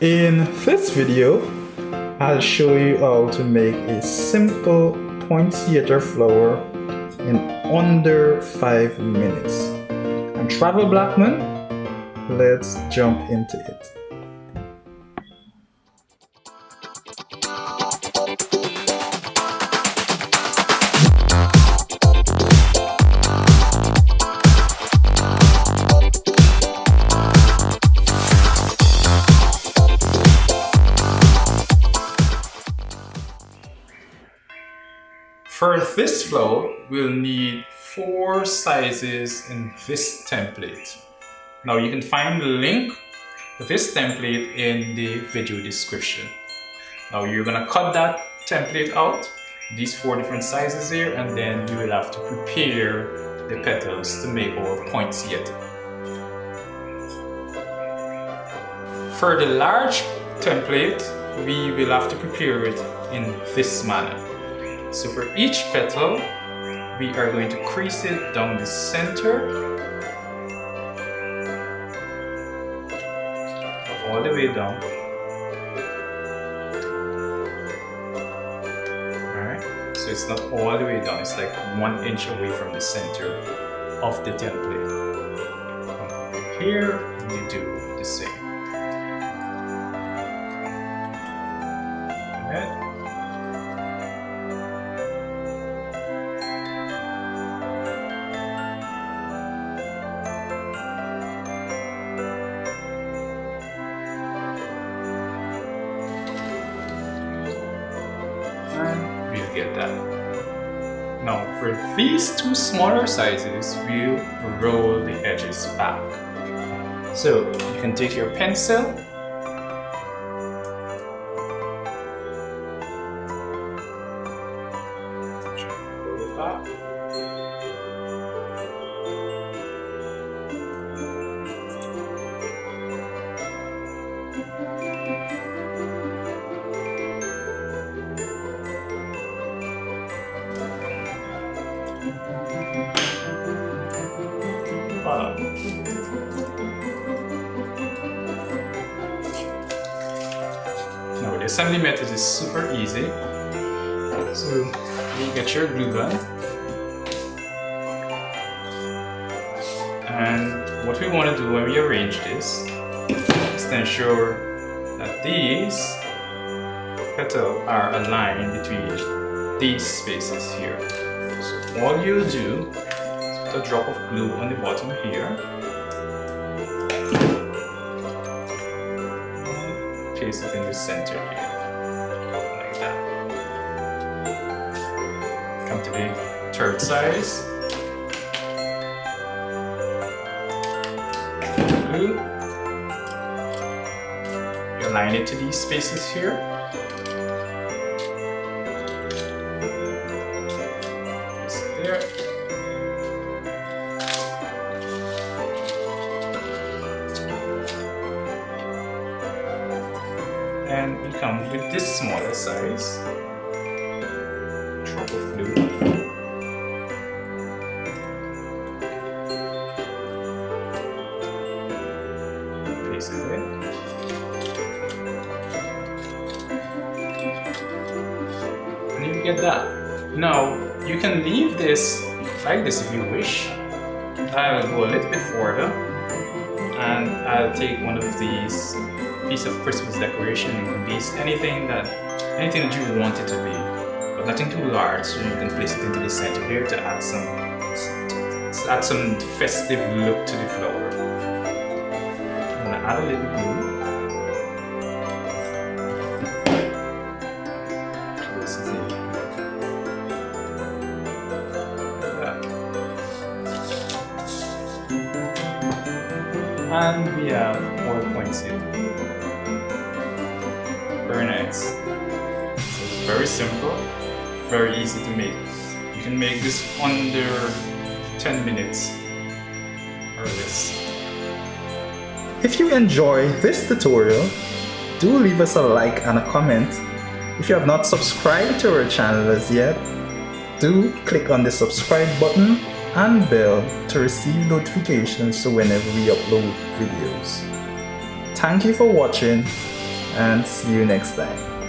In this video, I'll show you how to make a simple poinsettia flower in under 5 minutes. I'm Travel Blackman. Let's jump into it. For this flow, we'll need 4 sizes in this template. Now you can find the link to this template in the video description. Now you're gonna cut that template out, these 4 different sizes here, and then you will have to prepare the petals to make our poinsettia. For the large template, we will have to prepare it in this manner. So for each petal, we are going to crease it down the center, all the way down. Alright, so it's not all the way down, it's like 1 inch away from the center of the template. Here, we do the same. Alright. And we'll get that. Now for these 2 smaller sizes, we'll roll the edges back. So you can take your pencil, roll it back. Now the assembly method is super easy. So you get your glue gun, and what we want to do when we arrange this is to ensure that these petals are aligned between these spaces here. So all you do is put a drop of glue on the bottom here. Place it in the center here, like that. Come to the 3rd size. Glue. You align it to these spaces here. Place it there. And we come with this smaller size, drop of glue, place it in, and you get that. Now you can leave this like this if you wish. I'll go a little bit further, and I'll take one of these piece of Christmas decoration. You can base anything that you want it to be, but nothing too large, so you can place it into the center here to add some festive look to the flower. I'm gonna add a little glue. Place it in. Like that. And we have our poinsettia. Very nice. So it's very simple, very easy to make. You can make this under 10 minutes or less. If you enjoy this tutorial, do leave us a like and a comment. If you have not subscribed to our channel as yet, do click on the subscribe button and bell to receive notifications so whenever we upload videos. Thank you for watching and see you next time.